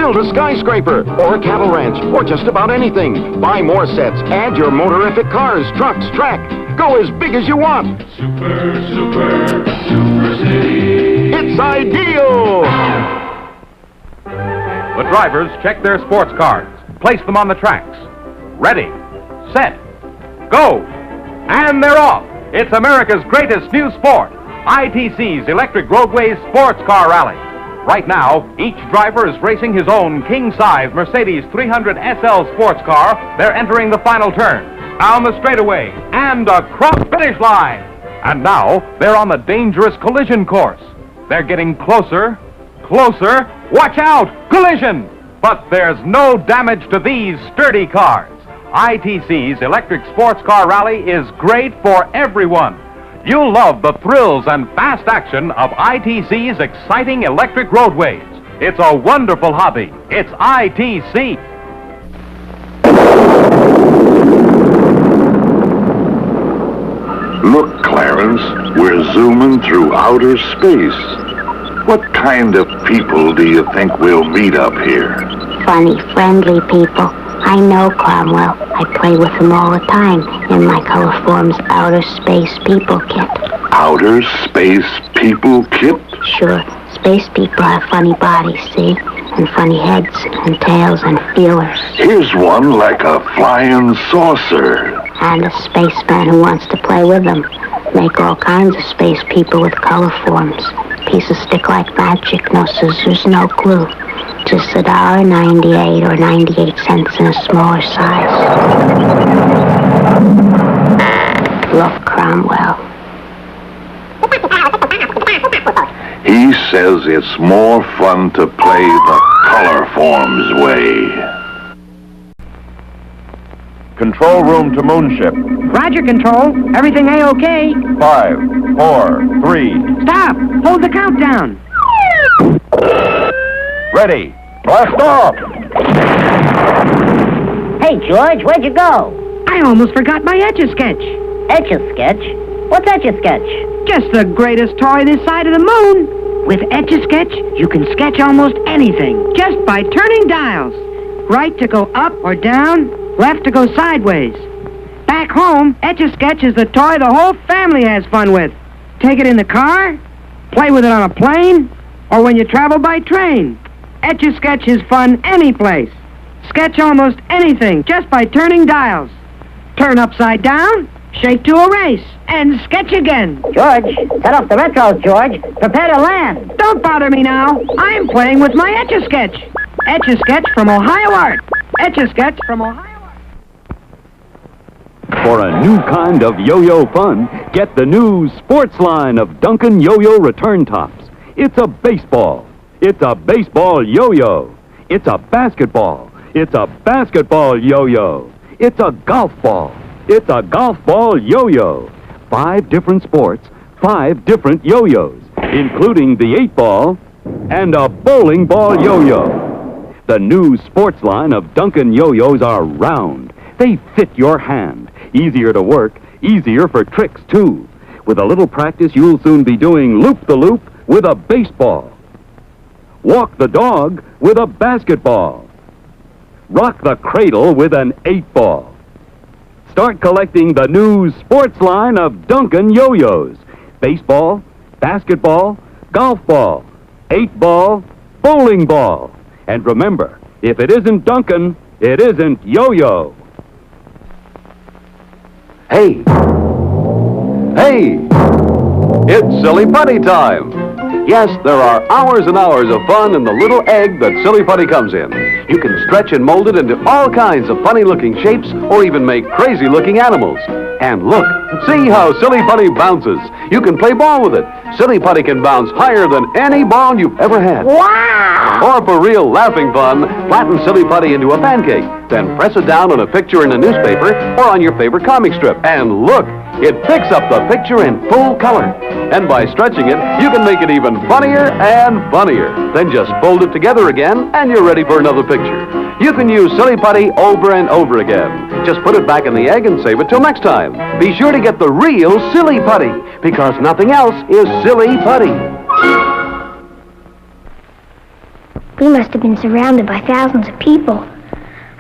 Build a skyscraper, or a cattle ranch, or just about anything. Buy more sets. Add your motorific cars, trucks, track. Go as big as you want. Super City. It's ideal! The drivers check their sports cars, place them on the tracks. Ready, set, go! And they're off! It's America's greatest new sport, ITC's Electric Roadways Sports Car Rally. Right now, each driver is racing his own king-size Mercedes 300 SL sports car. They're entering the final turn, down the straightaway, and across the finish line. And now, they're on the dangerous collision course. They're getting closer, closer. Watch out! Collision! But there's no damage to these sturdy cars. ITC's Electric Sports Car Rally is great for everyone. You'll love the thrills and fast action of ITC's exciting electric roadways. It's a wonderful hobby. It's ITC. Look, Clarence, we're zooming through outer space. What kind of people do you think we'll meet up here? Funny, friendly people. I know Cromwell. I play with him all the time in my Colorform's Outer Space People kit. Outer Space People kit? Sure. Space people have funny bodies, see? And funny heads and tails and feelers. Here's one like a flying saucer. And a spaceman who wants to play with them. Make all kinds of space people with Colorforms. Pieces stick like magic, no scissors, no glue. Just $1.98 or 98 cents in a smaller size. Look, Cromwell. He says it's more fun to play the Colorforms way. Control room to Moonship. Roger, Control. Everything A-OK. 5, 4, 3. Stop! Hold the countdown. Ready. Blast off! Hey, George, where'd you go? I almost forgot my Etch-a-Sketch. Etch-a-Sketch? What's Etch-a-Sketch? Just the greatest toy this side of the moon. With Etch-a-Sketch, you can sketch almost anything, just by turning dials. Right to go up or down, left to go sideways. Back home, Etch-a-Sketch is the toy the whole family has fun with. Take it in the car, play with it on a plane, or when you travel by train. Etch-a-Sketch is fun any place. Sketch almost anything just by turning dials. Turn upside down, shake to erase, and sketch again. George, set off the retros, George. Prepare to land. Don't bother me now. I'm playing with my Etch-a-Sketch. Etch-a-Sketch from Ohio Art. Etch-a-Sketch from Ohio. For a new kind of yo-yo fun, get the new sports line of Duncan Yo-Yo Return Tops. It's a baseball. It's a baseball yo-yo. It's a basketball. It's a basketball yo-yo. It's a golf ball. It's a golf ball yo-yo. 5 different sports, 5 different yo-yos, including the 8-ball and a bowling ball yo-yo. The new sports line of Duncan yo-yos are round. They fit your hand. Easier to work, easier for tricks, too. With a little practice, you'll soon be doing loop-the-loop with a baseball. Walk the dog with a basketball. Rock the cradle with an 8-ball. Start collecting the new sports line of Duncan yo-yos. Baseball, basketball, golf ball, 8-ball, bowling ball. And remember, if it isn't Duncan, it isn't yo-yo. Hey! Hey! It's Silly Putty time! Yes, there are hours and hours of fun in the little egg that Silly Putty comes in. You can stretch and mold it into all kinds of funny-looking shapes or even make crazy-looking animals. And look, see how Silly Putty bounces. You can play ball with it. Silly Putty can bounce higher than any ball you've ever had. Wow! Or for real laughing fun, flatten Silly Putty into a pancake. Then press it down on a picture in a newspaper or on your favorite comic strip. And look, it picks up the picture in full color. And by stretching it, you can make it even funnier and funnier. Then just fold it together again, and you're ready for another picture. You can use Silly Putty over and over again. Just put it back in the egg and save it till next time. Be sure to get the real Silly Putty, because nothing else is Silly Putty. We must have been surrounded by thousands of people.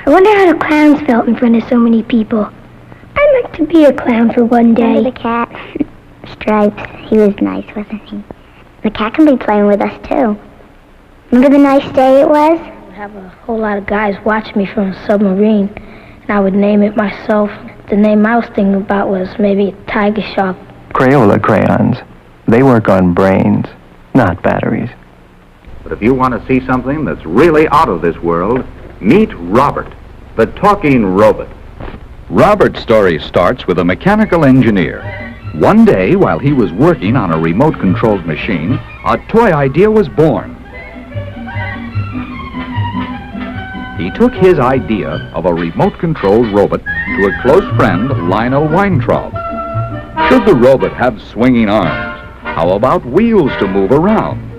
I wonder how the clowns felt in front of so many people. I'd like to be a clown for one day. Remember the cat? Stripes. He was nice, wasn't he? The cat can be playing with us, too. Remember the nice day it was? I would have a whole lot of guys watch me from a submarine, and I would name it myself. The name I was thinking about was maybe Tiger Shark. Crayola crayons. They work on brains, not batteries. But if you want to see something that's really out of this world, meet Robert, the talking robot. Robert's story starts with a mechanical engineer. One day, while he was working on a remote-controlled machine, a toy idea was born. He took his idea of a remote-controlled robot to a close friend, Lionel Weintraub. Should the robot have swinging arms? How about wheels to move around?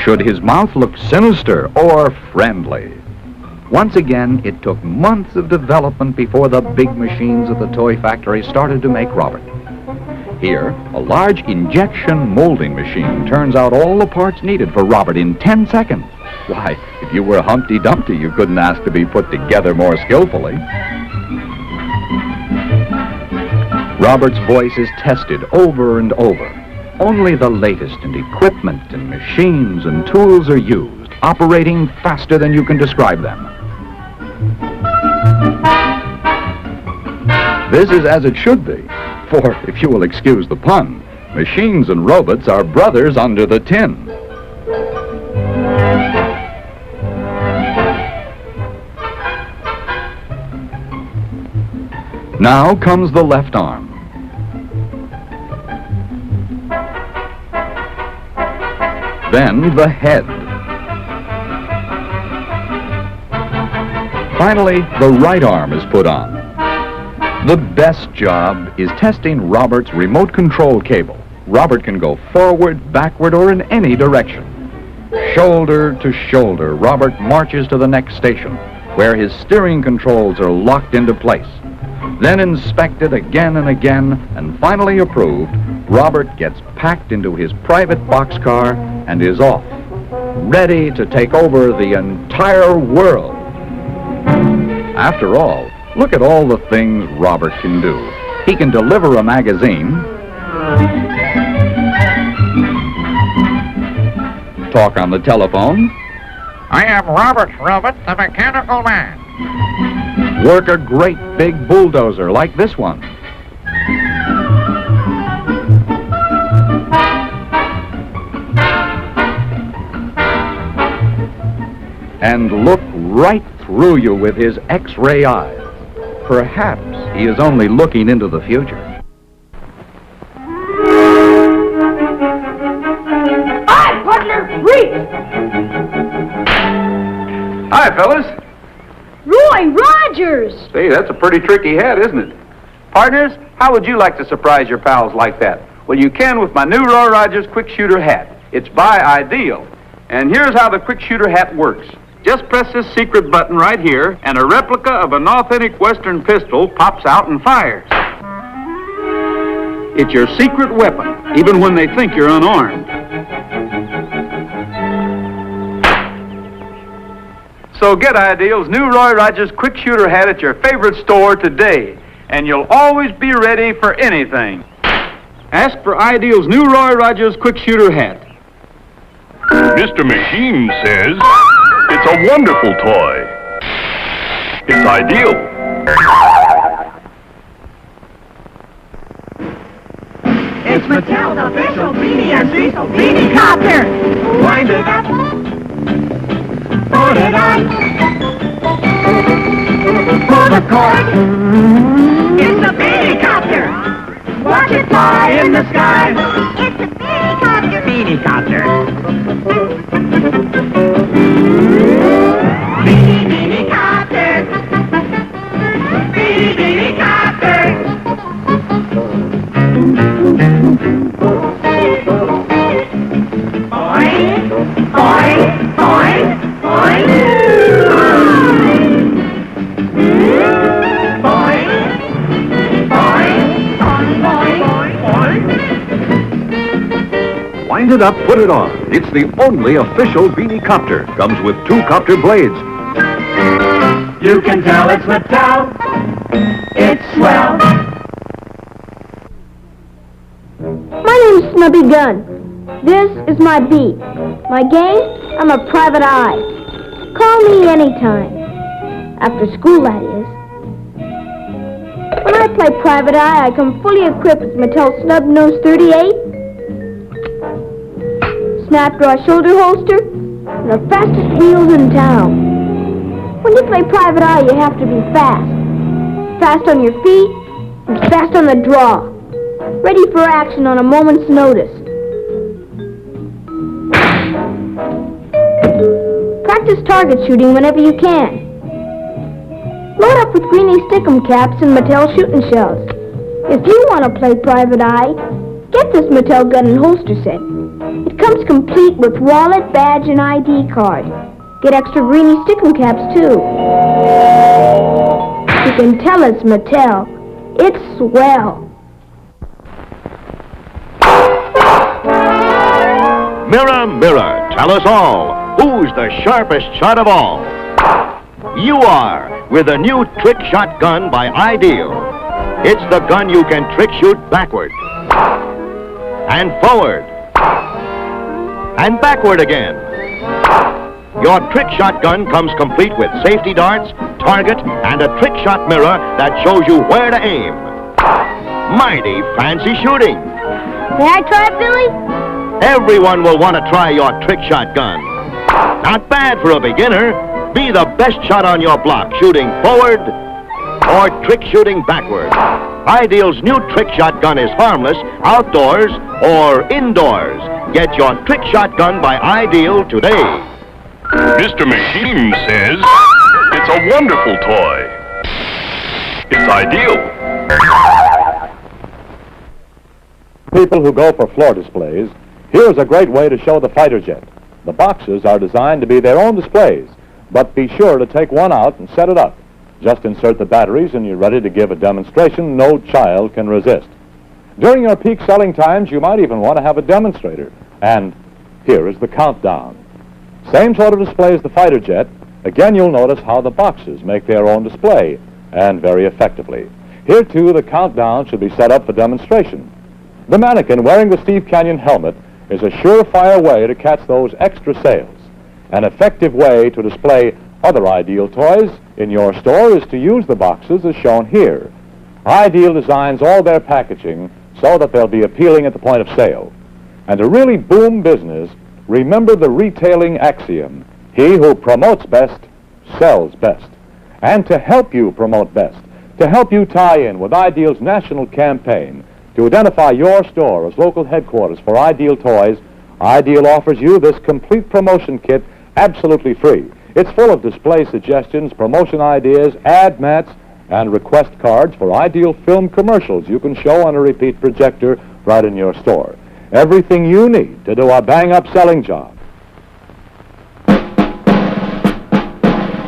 Should his mouth look sinister or friendly? Once again, it took months of development before the big machines at the toy factory started to make Robert. Here, a large injection molding machine turns out all the parts needed for Robert in 10 seconds. Why, if you were Humpty Dumpty, you couldn't ask to be put together more skillfully. Robert's voice is tested over and over. Only the latest in equipment and machines and tools are used, operating faster than you can describe them. This is as it should be, for, if you will excuse the pun, machines and robots are brothers under the tin. Now comes the left arm. Then the head. Finally, the right arm is put on. The best job is testing Robert's remote control cable. Robert can go forward, backward, or in any direction. Shoulder to shoulder, Robert marches to the next station, where his steering controls are locked into place. Then inspected again and again, and finally approved, Robert gets packed into his private boxcar and is off, ready to take over the entire world. After all, look at all the things Robert can do. He can deliver a magazine, talk on the telephone. I am Robert, the mechanical man. Work a great big bulldozer like this one. And look right through you with his X-ray eyes. Perhaps he is only looking into the future. Hi, partner! Reach! Hi, fellas. Roy Rogers! See, that's a pretty tricky hat, isn't it? Partners, how would you like to surprise your pals like that? Well, you can with my new Roy Rogers Quick Shooter hat. It's by Ideal. And here's how the Quick Shooter hat works. Just press this secret button right here, and a replica of an authentic Western pistol pops out and fires. It's your secret weapon, even when they think you're unarmed. So get Ideal's new Roy Rogers Quick Shooter hat at your favorite store today, and you'll always be ready for anything. Ask for Ideal's new Roy Rogers Quick Shooter hat. Mr. Machine says it's a wonderful toy. It's Ideal. It's Mattel's official Beanie and Cecil Beanie Copter! Wind it up! Put it on! Pull the cord! It's a Beanie Copter! Watch it fly in the sky! It's a Beanie Copter! Beanie Copter! Beanie, Beanie Copter! Beanie, Beanie Copter! Boing, boing, boing, boing. Boing, it up, put it on. It's the only official beanie copter. Comes with 2 copter blades. You can tell it's Mattel. It's swell. My name's Snubby Gun. This is my beat. My game, I'm a private eye. Call me anytime. After school, that is. When I play private eye, I come fully equipped with Mattel Snub Nose 38, snap draw shoulder holster, and the fastest wheels in town. When you play private eye, you have to be fast. Fast on your feet, and fast on the draw. Ready for action on a moment's notice. Practice target shooting whenever you can. Load up with Greenie Stickum caps and Mattel shooting shells. If you want to play private eye, get this Mattel gun and holster set. It comes complete with wallet, badge, and ID card. Get extra Greenie Stickum caps, too. You can tell it's Mattel. It's swell. Mirror, mirror, tell us all, who's the sharpest shot of all? You are, with the new Trick Shot gun by Ideal. It's the gun you can trick shoot backward, and forward, and backward again. Your Trick Shot gun comes complete with safety darts, target, and a Trick Shot mirror that shows you where to aim. Mighty fancy shooting. May I try it, Billy? Everyone will want to try your Trick Shot gun. Not bad for a beginner. Be the best shot on your block, shooting forward or trick shooting backward. Ideal's new Trick Shot gun is harmless outdoors or indoors. Get your Trick Shot gun by Ideal today. Mr. Machine says it's a wonderful toy. It's Ideal. People who go for floor displays, here's a great way to show the fighter jet. The boxes are designed to be their own displays, but be sure to take one out and set it up. Just insert the batteries and you're ready to give a demonstration no child can resist. During your peak selling times, you might even want to have a demonstrator. And here is the countdown. Same sort of display as the fighter jet. Again, you'll notice how the boxes make their own display, and very effectively. Here, too, the countdown should be set up for demonstration. The mannequin wearing the Steve Canyon helmet is a surefire way to catch those extra sales. An effective way to display other Ideal toys in your store is to use the boxes as shown here. Ideal designs all their packaging so that they'll be appealing at the point of sale. And to really boom business, remember the retailing axiom, he who promotes best, sells best. And to help you promote best, to help you tie in with Ideal's national campaign, to identify your store as local headquarters for Ideal toys, Ideal offers you this complete promotion kit absolutely free. It's full of display suggestions, promotion ideas, ad mats, and request cards for Ideal film commercials you can show on a repeat projector right in your store. Everything you need to do a bang-up selling job.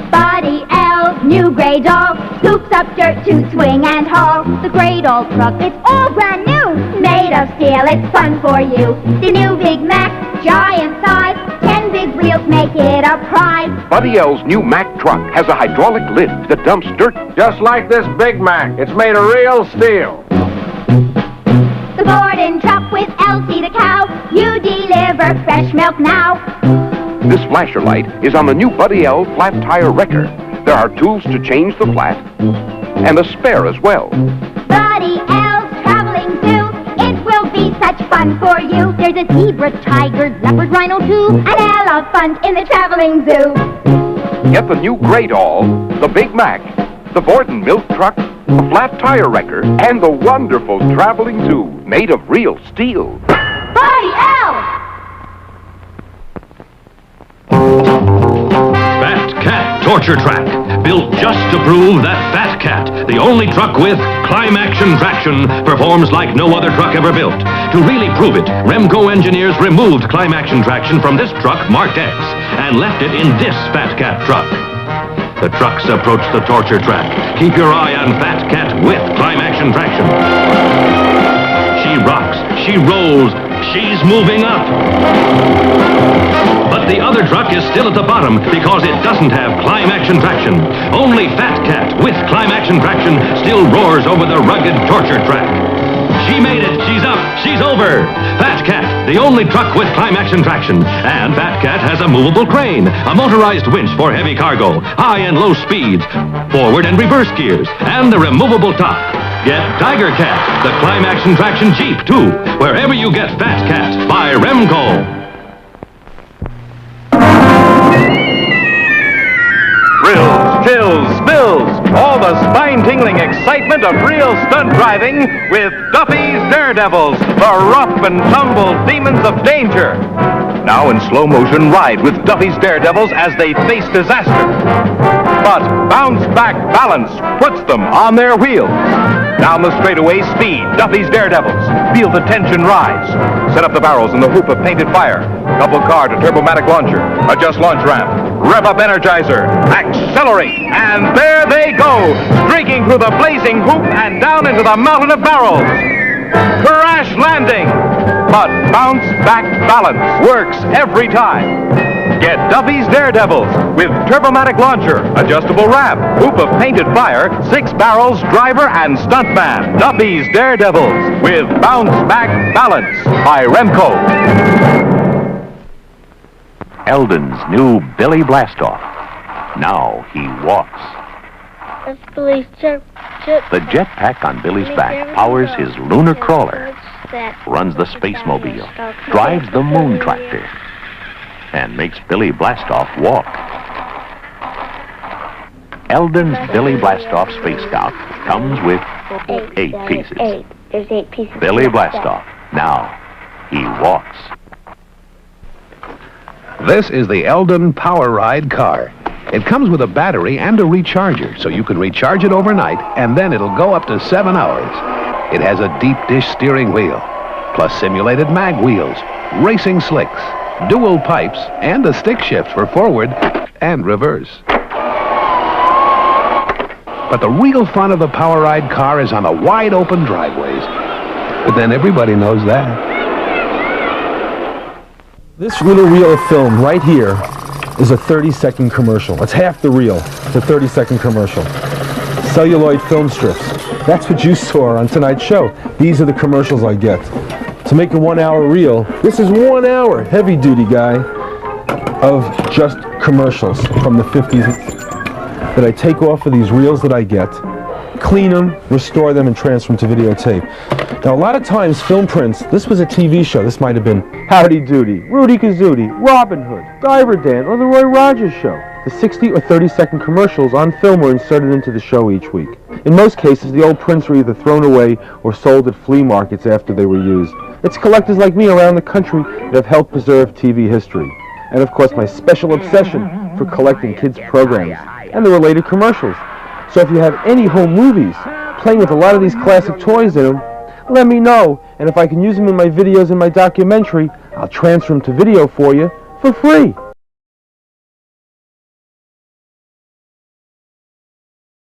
Buddy Elf, new gray doll, scoops up dirt to swing and haul. The gray doll truck, it's all brand new, made of steel, it's fun for you. The new Big Mac, giant size, 10 big wheels make it a prize. Buddy L's new Mack truck has a hydraulic lid that dumps dirt. Just like this Big Mac. It's made of real steel. The Gordon truck with Elsie the cow, you deliver fresh milk now. This flasher light is on the new Buddy L flat tire wrecker. There are tools to change the flat and a spare as well. Buddy L's traveling zoo, it will be such fun for you. There's a zebra, tiger, leopard, rhino too, an elephant in the traveling zoo. Get the new gray doll, the Big Mac, the Borden milk truck, the flat tire wrecker, and the wonderful traveling zoo made of real steel. Buddy L! Fat Cat Torture Track, built just to prove that Fat Cat, the only truck with climb-action traction, performs like no other truck ever built. To really prove it, Remco engineers removed climb-action traction from this truck marked X and left it in this Fat Cat truck. The trucks approach the torture track. Keep your eye on Fat Cat with climb-action traction. She rocks, she rolls, She's moving up. But the other truck is still at the bottom because it doesn't have climb action traction. Only Fat Cat with climb action traction still roars over the rugged torture track. She made it. She's up. She's over. Fat Cat, the only truck with climb action traction. And Fat Cat has a movable crane, a motorized winch for heavy cargo, high and low speeds, forward and reverse gears, and the removable top. Get Tiger Cat, the climb action traction Jeep, too, wherever you get Fat Cat by Remco. Thrills, chills, spills, all the spine-tingling excitement of real stunt driving with Duffy's Daredevils, the rough and tumble demons of danger. Now in slow motion, ride with Duffy's Daredevils as they face disaster. But bounce back balance puts them on their wheels. Down the straightaway, speed, Duffy's Daredevils. Feel the tension rise. Set up the barrels in the hoop of painted fire. Couple car to turbomatic launcher. Adjust launch ramp. Rev up energizer. Accelerate. And there they go, streaking through the blazing hoop and down into the mountain of barrels. Crash landing. But bounce back balance works every time. Get Duffy's Daredevils with turbomatic launcher, adjustable ramp, hoop of painted fire, 6 barrels, driver, and stuntman. Duffy's Daredevils with bounce back balance by Remco. Eldon's new Billy Blastoff. Now he walks. That's Billy's The jetpack on Billy's back powers his lunar crawler, runs the space-mobile, drives the moon tractor, and makes Billy Blastoff walk. Eldon's Billy Blastoff Space Scout comes with 8 pieces. There's 8 pieces. Billy Blastoff. Now he walks. This is the Eldon Power Ride car. It comes with a battery and a recharger, so you can recharge it overnight, and then it'll go up to 7 hours. It has a deep dish steering wheel, plus simulated mag wheels, racing slicks, dual pipes, and a stick shift for forward and reverse. But the real fun of the Power Ride car is on the wide open driveways. But then everybody knows that. This little reel of film right here is a 30-second commercial. It's half the reel. It's a 30-second commercial. Celluloid film strips. That's what you saw on tonight's show. These are the commercials I get. To make a 1-hour reel, this is 1 hour, heavy-duty guy, of just commercials from the 50s that I take off of these reels that I get, clean them, restore them, and transfer them to videotape. Now, a lot of times, film prints, this was a TV show. This might have been Howdy Doody, Rudy Kazooie, Robin Hood, Diver Dan, or The Roy Rogers Show. The 60 or 30-second commercials on film were inserted into the show each week. In most cases, the old prints were either thrown away or sold at flea markets after they were used. It's collectors like me around the country that have helped preserve TV history. And of course, my special obsession for collecting kids' programs and the related commercials. So if you have any home movies playing with a lot of these classic toys in them, let me know, and if I can use them in my videos and my documentary, I'll transfer them to video for you for free.